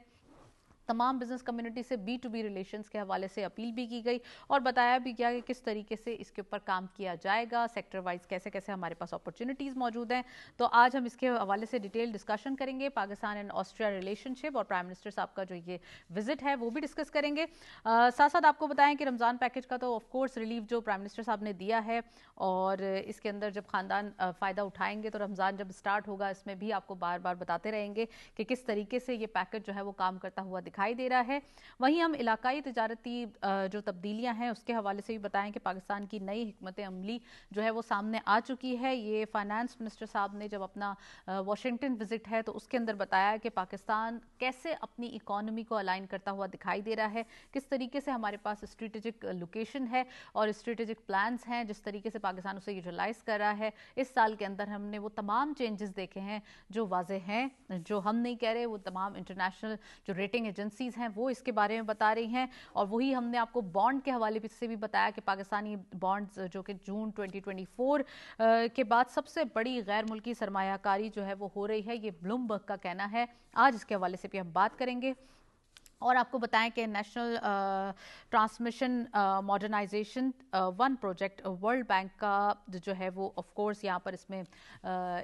तमाम बिजनेस कम्युनिटी से B2B रिलेशंस के हवाले से अपील भी की गई और बताया भी गया कि किस तरीके से इसके ऊपर काम किया जाएगा, सेक्टर वाइज कैसे कैसे हमारे पास अपॉर्चुनिटीज़ मौजूद हैं। तो आज हम इसके हवाले से डिटेल डिस्कशन करेंगे। पाकिस्तान एंड ऑस्ट्रिया रिलेशनशिप और प्राइम मिनिस्टर साहब का जो ये विजिट है वो भी डिस्कस करेंगे। साथ साथ आपको बताएं कि रमज़ान पैकेज का तो ऑफकोर्स रिलीफ जो प्राइम मिनिस्टर साहब ने दिया है और इसके अंदर जब ख़ानदान फ़ायदा उठाएंगे तो रमज़ान जब स्टार्ट होगा इसमें भी आपको बार बार बताते रहेंगे कि किस तरीके से ये पैकेज जो है वो काम करता हुआ दिखाई दे रहा है। वहीं हम इलाकाई तिजारती जो तब्दीलियां हैं उसके हवाले से भी बताएं कि पाकिस्तान की नई हिकमत अमली जो है वो सामने आ चुकी है। ये फाइनेंस मिनिस्टर साहब ने जब अपना वाशिंगटन विजिट है तो उसके अंदर बताया कि पाकिस्तान कैसे अपनी इकोनॉमी को अलाइन करता हुआ दिखाई दे रहा है, किस तरीके से हमारे पास स्ट्रेटेजिक लोकेशन है और स्ट्रेटेजिक प्लान्स हैं, जिस तरीके से पाकिस्तान उसे यूटिलाइज कर रहा है। इस साल के अंदर हमने वो तमाम चेंजेस देखे हैं जो वाज़ेह हैं, जो हम नहीं कह रहे, वो तमाम इंटरनेशनल जो रेटिंग एजेंसीज हैं वो इसके बारे में बता रही हैं। और वही हमने आपको बॉन्ड के हवाले से भी बताया कि पाकिस्तानी बॉन्ड्स जो कि जून 2024 के बाद सबसे बड़ी गैर मुल्की सरमायाकारी जो है वो हो रही है, ये ब्लूमबर्ग का कहना है। आज इसके हवाले से भी हम बात करेंगे और आपको बताएं कि national transmission modernisation 1 project world bank का जो है वो ऑफ कोर्स यहाँ पर इसमें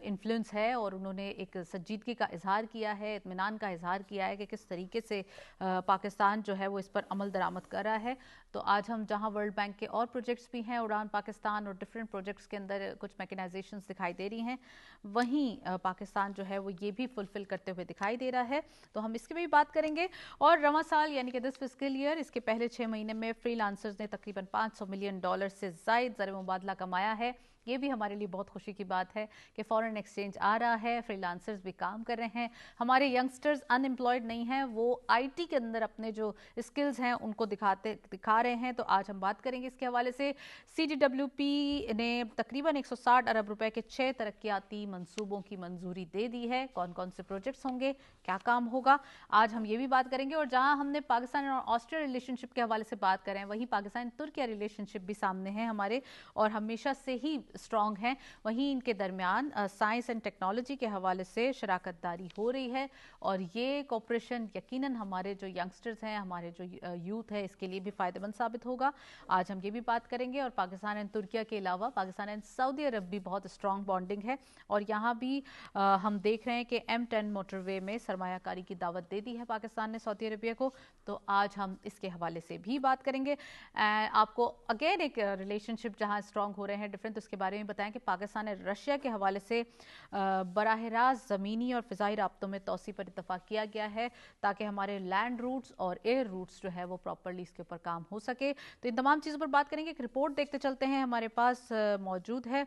इन्फ्लुएंस है और उन्होंने एक संजीदगी का इजहार किया है, इत्मीनान का इजहार किया है कि किस तरीके से पाकिस्तान जो है वो इस पर अमल दरामद कर रहा है। तो आज हम जहाँ वर्ल्ड बैंक के और प्रोजेक्ट्स भी हैं, उड़ान पाकिस्तान और डिफरेंट प्रोजेक्ट्स के अंदर कुछ मैकेनाइजेशंस दिखाई दे रही हैं, वहीं पाकिस्तान जो है वो ये भी फुलफिल करते हुए दिखाई दे रहा है। तो हम इसकी भी बात करेंगे। और रवां साल यानी कि दिस फिस्कल ईयर, इसके पहले 6 महीने में फ्रीलांसर्स ने तकरीबन $500 मिलियन से ज़ायद ज़र मुबादला कमाया है। ये भी हमारे लिए बहुत खुशी की बात है कि फॉरेन एक्सचेंज आ रहा है, फ्रीलांसर्स भी काम कर रहे हैं, हमारे यंगस्टर्स अनएम्प्लॉयड नहीं हैं, वो आईटी के अंदर अपने जो स्किल्स हैं उनको दिखा रहे हैं। तो आज हम बात करेंगे इसके हवाले से। CDWP ने तकरीबन 160 अरब रुपए के 6 तरक्याती मंसूबों की मंजूरी दे दी है। कौन कौन से प्रोजेक्ट्स होंगे, क्या काम होगा, आज हम ये भी बात करेंगे। और जहां हमने पाकिस्तान और ऑस्ट्रेलिया रिलेशनशिप के हवाले से बात करें, वहीं पाकिस्तान तुर्किया रिलेशनशिप भी सामने है हमारे और हमेशा से ही स्ट्रॉन्ग हैं। वहीं इनके दरमियान साइंस एंड टेक्नोलॉजी के हवाले से शराकतदारी हो रही है और ये कोऑपरेशन यकीनन हमारे जो यंगस्टर्स हैं, हमारे जो यूथ है, इसके लिए भी फ़ायदेमंद साबित होगा। आज हम ये भी बात करेंगे। और पाकिस्तान एंड तुर्किया के अलावा पाकिस्तान एंड सऊदी अरब भी बहुत स्ट्रॉन्ग बॉन्डिंग है और यहाँ भी हम देख रहे हैं कि M10 मोटरवे में सरमायाकारी की दावत दे दी है पाकिस्तान ने सऊदी अरबिया को। तो आज हम इसके हवाले से भी बात करेंगे। आपको अगेन एक रिलेशनशिप जहाँ स्ट्रॉन्ग हो रहे हैं डिफरेंट, उसके बारे में बताएं कि पाकिस्तान ने रशिया के हवाले से बराह रास्त ज़मीनी और फ़िज़ाई राब्तों में तोसी पर इत्तफाक किया गया है ताकि हमारे लैंड रूट्स और एयर रूट्स जो है वो प्रॉपरली इसके ऊपर काम हो सके। तो इन तमाम चीज़ों पर बात करेंगे। एक रिपोर्ट देखते चलते हैं, हमारे पास मौजूद है।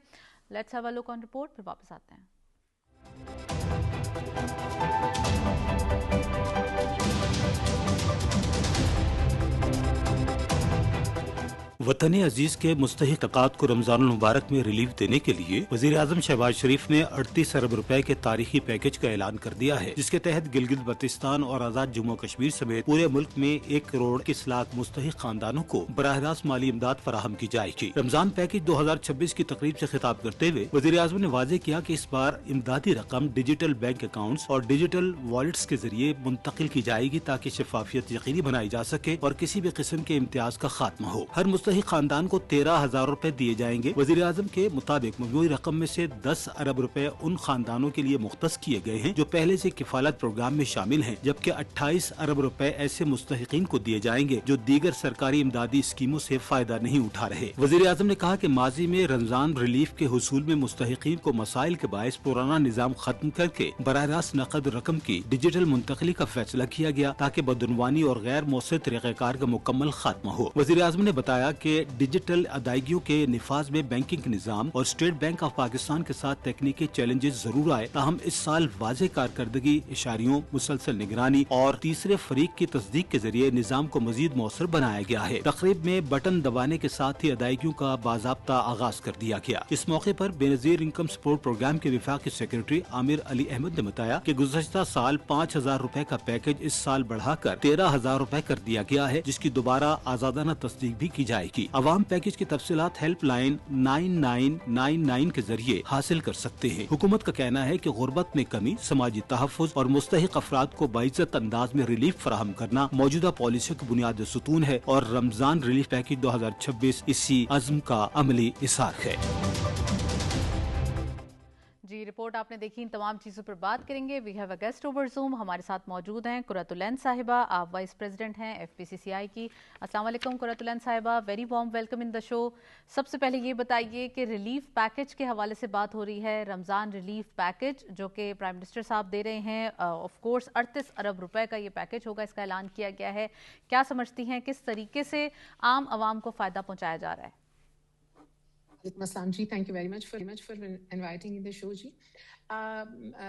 Let's have a look on report, फिर वापस आते हैं। वतन अजीज के मुस्तहिक तकात को रमजान मुबारक में रिलीफ देने के लिए वजीर आजम शहबाज शरीफ ने 38 अरब रुपए के तारीखी पैकेज का ऐलान कर दिया है, जिसके तहत गिलगित बल्तिस्तान और आजाद जम्मू कश्मीर समेत पूरे मुल्क में 1 करोड़ 21 लाख मुस्तहिक खानदानों को बराह रास्त माली इमदाद फराहम की जाएगी। रमजान पैकेज 2026 की तकरीब से खिताब करते हुए वजीर आजम ने वाजे किया कि इस बार इमदादी रकम डिजिटल बैंक अकाउंट्स और डिजिटल वॉलेट्स के जरिए मुंतकिल की जाएगी ताकि शफाफियत यकीनी बनाई जा सके और किसी भी किस्म के इम्तियाज का खात्मा हो। हर मुस्तहिक खानदान को 13,000 रुपए दिए जाएंगे। वजीर आजम के मुताबिक मजमूई रकम में से 10 अरब रुपए उन खानदानों के लिए मुख्तस किए गए हैं जो पहले से किफालत प्रोग्राम में शामिल हैं, जबकि 28 अरब रुपए ऐसे मुस्तहिकीन को दिए जाएंगे जो दीगर सरकारी इमदादी स्कीमों से फायदा नहीं उठा रहे। वजीर आजम ने कहा कि माजी में रमजान रिलीफ के हुसूल में मुस्तहिकीन को मसाइल के बायस पुराना निजाम खत्म करके बराह रास्त नकद रकम की डिजिटल मुंतकली का फैसला किया गया ताकि बदनवानी और गैर मौसर तरीक़ाकार का मुकम्मल खात्मा हो। वजीर आजम ने बताया कि डिजिटल अदायगियों के निफाज में बैंकिंग निजाम और स्टेट बैंक ऑफ पाकिस्तान के साथ तकनीकी चैलेंजेस जरूर आए, ताहम इस साल वाज़ेह कारकर्दगी इशारियों, मुसलसल निगरानी और तीसरे फरीक की तस्दीक के जरिए निजाम को मजीद मौसर बनाया गया है। तकरीब में बटन दबाने के साथ ही अदायगियों का बाज़ाब्ता आगाज कर दिया गया। इस मौके पर बेनजीर इनकम सपोर्ट प्रोग्राम के विफाकी सेक्रेटरी आमिर अली अहमद ने बताया कि गुज़श्ता साल 5,000 रुपए का पैकेज इस साल बढ़ाकर 13,000 रुपए कर दिया गया है, जिसकी दोबारा आजादाना तस्दीक भी की जाएगी। अवाम पैकेज की तफसीलात हेल्पलाइन 9999 के जरिए हासिल कर सकते हैं। हुकूमत का कहना है कि गुर्बत में कमी, समाजी तहफ़्फ़ुज़ और मुस्तहिक अफराद को बाइज्जत अंदाज में रिलीफ फराहम करना मौजूदा पॉलिसियों की बुनियादी सुतून है और रमजान रिलीफ पैकेज 2026 इसी अज़्म का अमली इसार है। जी, रिपोर्ट आपने देखी। इन तमाम चीज़ों पर बात करेंगे। We have a guest over Zoom, हमारे साथ मौजूद हैं कुरतुलैन साहिबा, आप वाइस प्रेसिडेंट हैं FPCCI की। अस्सलाम वालेकुम कुरतुलैन साहिबा, very warm welcome in the show. सबसे पहले ये बताइए कि रिलीफ पैकेज के हवाले से बात हो रही है, रमज़ान रिलीफ पैकेज जो कि प्राइम मिनिस्टर साहब दे रहे हैं। ऑफ कोर्स 38 अरब रुपए का ये पैकेज होगा, इसका ऐलान किया गया है। क्या समझती हैं किस तरीके से आम आवाम को फ़ायदा पहुँचाया जा रहा है? अस्सलाम जी, thank you very much for inviting in the show जी।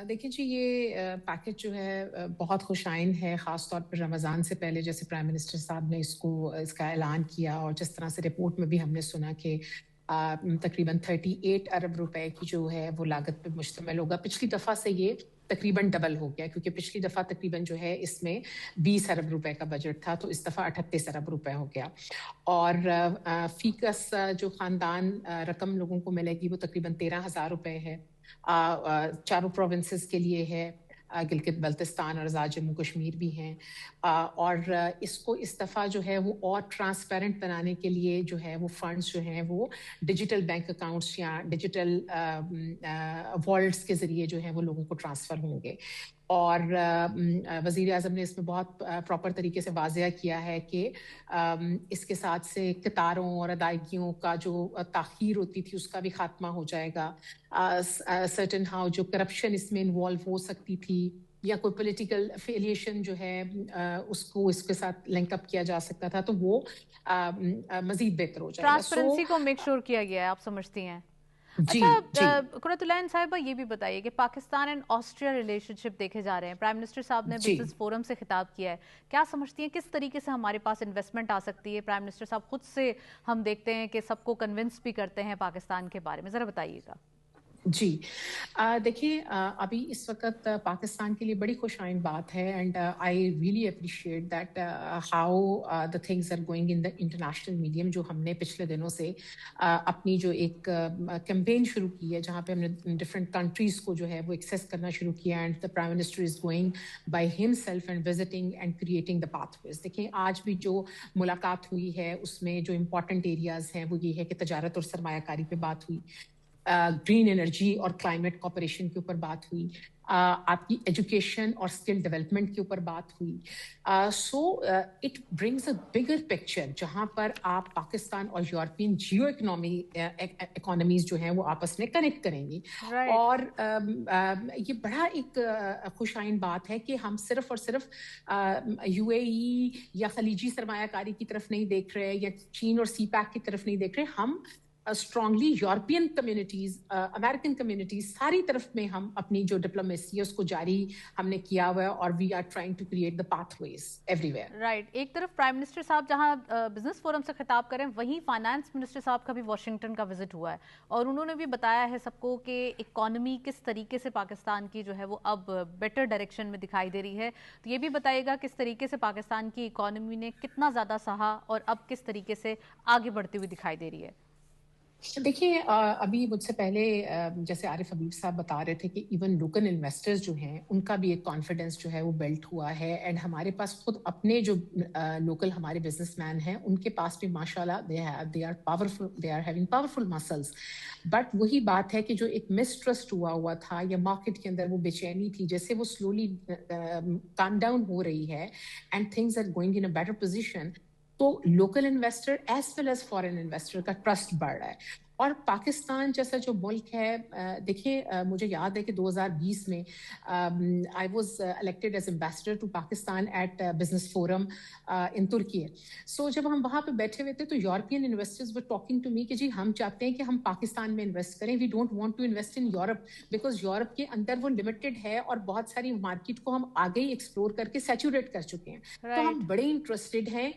देखिए जी, ये पैकेज जो है बहुत खुशाइन है, ख़ास तौर पर रमज़ान से पहले जैसे प्राइम मिनिस्टर साहब ने इसका ऐलान किया और जिस तरह से रिपोर्ट में भी हमने सुना कि तकरीबन 38 अरब रुपए की जो है वो लागत पे मुश्तमिल होगा। पिछली दफ़ा से ये तकरीबन डबल हो गया, क्योंकि पिछली दफ़ा तकरीबन जो है इसमें 20 अरब रुपए का बजट था, तो इस दफ़ा 38 अरब रुपए हो गया। और फीकस जो ख़ानदान रकम लोगों को मिलेगी वो तकरीबन 13,000 रुपए है। चारों प्रोविंसेस के लिए है, गिलगित बल्तिस्तान और आज़ाद जम्मू कश्मीर भी हैं। और इसको इस दफ़ा जो है वो और ट्रांसपेरेंट बनाने के लिए जो है वो फंड्स जो हैं वो डिजिटल बैंक अकाउंट्स या डिजिटल वॉलेट्स के ज़रिए जो है वो लोगों को ट्रांसफ़र होंगे। और वज़ीर आज़म ने इसमें बहुत प्रॉपर तरीके से वाज़िया किया है कि इसके साथ से कतारों और अदायगियों का जो ताख़ीर होती थी उसका भी ख़ात्मा हो जाएगा। सर्टेन हाउ जो करप्शन इसमें इन्वॉल्व हो सकती थी या कोई पॉलिटिकल एफिलिएशन जो है उसको इसके साथ लिंक अप किया जा सकता था, तो वो मज़ीद बेहतर हो जाएगा। ट्रांसपेरेंसी को मेक श्योर किया गया है, आप समझती हैं? जी अच्छा, कुरतुलैन साहिबा ये भी बताइए कि पाकिस्तान एंड ऑस्ट्रिया रिलेशनशिप देखे जा रहे हैं, प्राइम मिनिस्टर साहब ने बिजनेस फोरम से खिताब किया है, क्या समझती हैं किस तरीके से हमारे पास इन्वेस्टमेंट आ सकती है? प्राइम मिनिस्टर साहब खुद से हम देखते हैं कि सबको कन्विंस भी करते हैं पाकिस्तान के बारे में, जरा बताइएगा। जी देखिए, अभी इस वक्त पाकिस्तान के लिए बड़ी खुशाइन बात है, and I really appreciate that how the things are going in the international medium. जो हमने पिछले दिनों से अपनी जो एक कैंपेन शुरू की है, जहाँ पे हमने डिफरेंट कंट्रीज को जो है वो एक्सेस करना शुरू किया, and the prime minister is going by himself and visiting and creating the pathways. देखिए, आज भी जो मुलाकात हुई है उसमें जो इम्पोर्टेंट एरियाज हैं वो ये है कि तजारत और सरमायाकारी पे बात हुई, ग्रीन एनर्जी और क्लाइमेट कॉपरेशन के ऊपर बात हुई, आपकी एजुकेशन और स्किल डेवलपमेंट के ऊपर बात हुई। So it brings a bigger picture, जहां पर आप पाकिस्तान और यूरोपियन जियो इकोनॉमीज जो हैं वो आपस में कनेक्ट करेंगी। और ये बड़ा एक खुशाइन बात है कि हम सिर्फ और सिर्फ यूएई या खलीजी सरमायाकारी की तरफ नहीं देख रहे, या चीन और सीपैक की तरफ नहीं देख रहे, हम strongly European communities, American communities, सारी तरफ में हम अपनी जो डिप्लोमेसी है उसको जारी हमने किया हुआ है, और we are trying to create the pathways everywhere. Right, एक तरफ प्राइम मिनिस्टर साहब जहां बिजनेस फोरम से खिताब करें, वहीं फाइनेंस मिनिस्टर साहब का भी वॉशिंगटन का विजिट हुआ है, और उन्होंने भी बताया है सबको कि इकोनॉमी किस तरीके से पाकिस्तान की जो है वो अब बेटर डायरेक्शन में दिखाई दे रही है। तो ये भी बताइएगा किस तरीके से पाकिस्तान की इकोनॉमी ने कितना ज्यादा सहा और अब किस तरीके से आगे बढ़ती हुई दिखाई दे रही है। देखिए, अभी मुझसे पहले जैसे आरिफ हबीब साहब बता रहे थे कि इवन लोकल इन्वेस्टर्स जो हैं उनका भी एक कॉन्फिडेंस जो है वो बिल्ट हुआ है, एंड हमारे पास खुद अपने जो लोकल हमारे बिजनेसमैन हैं उनके पास भी माशाल्लाह they are powerful, they are having powerful muscles. But वही बात है कि जो एक मिसट्रस्ट हुआ था, या मार्केट के अंदर वो बेचैनी थी, जैसे वो स्लोली काम डाउन हो रही है and things are going in a better position, तो local investor as well as foreign investor का ट्रस्ट बढ़ रहा है। और पाकिस्तान जैसा जो मुल्क है, देखिए, मुझे याद है कि 2020 में I was elected as ambassador to Pakistan at business forum in Turkey. So जब हम वहाँ पे बैठे हुए थे तो European investors were talking to me कि जी हम चाहते हैं कि हम पाकिस्तान में इन्वेस्ट करें, we don't want to invest in Europe, because Europe के अंदर वो लिमिटेड है और बहुत सारी मार्केट को हम आगे ही एक्सप्लोर करके सैचुरेट कर चुके हैं। तो हम बड़े इंटरेस्टेड हैं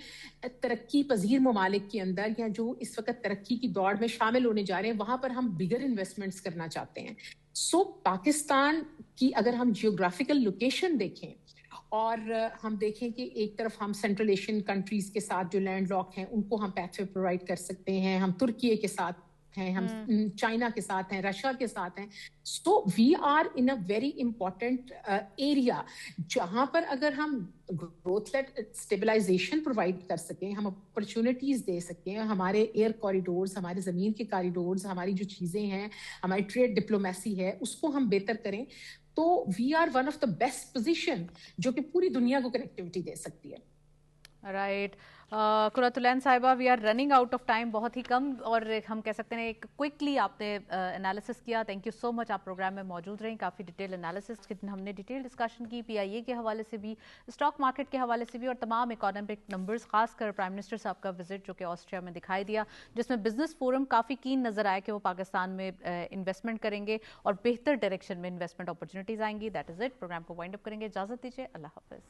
तरक्की पजीर ममालिक के अंदर, या जो इस वक्त तरक्की की दौड़ में शामिल होने जा रहे हैं, वहां पर हम बिगर इन्वेस्टमेंट्स करना चाहते हैं। सो पाकिस्तान की अगर हम जियोग्राफिकल लोकेशन देखें और हम देखें कि एक तरफ हम सेंट्रल एशियन कंट्रीज के साथ जो लैंड लॉक हैं उनको हम पैथवे प्रोवाइड कर सकते हैं, हम तुर्की के साथ हैं, हम चाइना के साथ हैं, रशिया के साथ हैं। So we are in a very important area, जहां पर अगर हम ग्रोथ लेड स्टेबलाइजेशन प्रोवाइड कर सकें, हम अपॉर्चुनिटीज दे सकें, हमारे एयर कॉरिडोर्स, हमारे जमीन के कॉरिडोर्स, हमारी जो चीजें हैं, हमारी ट्रेड डिप्लोमेसी है, उसको हम बेहतर करें, तो we are one of the best position जो कि पूरी दुनिया को कनेक्टिविटी दे सकती है। राइट, कुरतुलैन साहिबा, we are running out of time, बहुत ही कम, और हम कह सकते हैं एक क्विकली आपने एनालिसिस किया। थैंक यू सो मच, आप प्रोग्राम में मौजूद रहीं, काफ़ी डिटेल एनालिसिस, हमने डिटेल डिस्कशन की PIA के हवाले से भी, स्टॉक मार्केट के हवाले से भी, और तमाम इकोनॉमिक नंबर्स, खासकर प्राइम मिनिस्टर साहब का विजिट जो कि ऑस्ट्रिया में दिखाई दिया, जिसमें बिजनेस फोरम काफ़ी कीन नजर आया कि वो पाकिस्तान में इन्वेस्टमेंट करेंगे और बेहतर डायरेक्शन में इन्वेस्टमेंट अपॉर्चुनिटीज़ आएंगी। दैट इज़ इट, प्रोग्राम को वाइंड अप करेंगे, इजाज़त दीजिए, अल्लाह हाफिज़।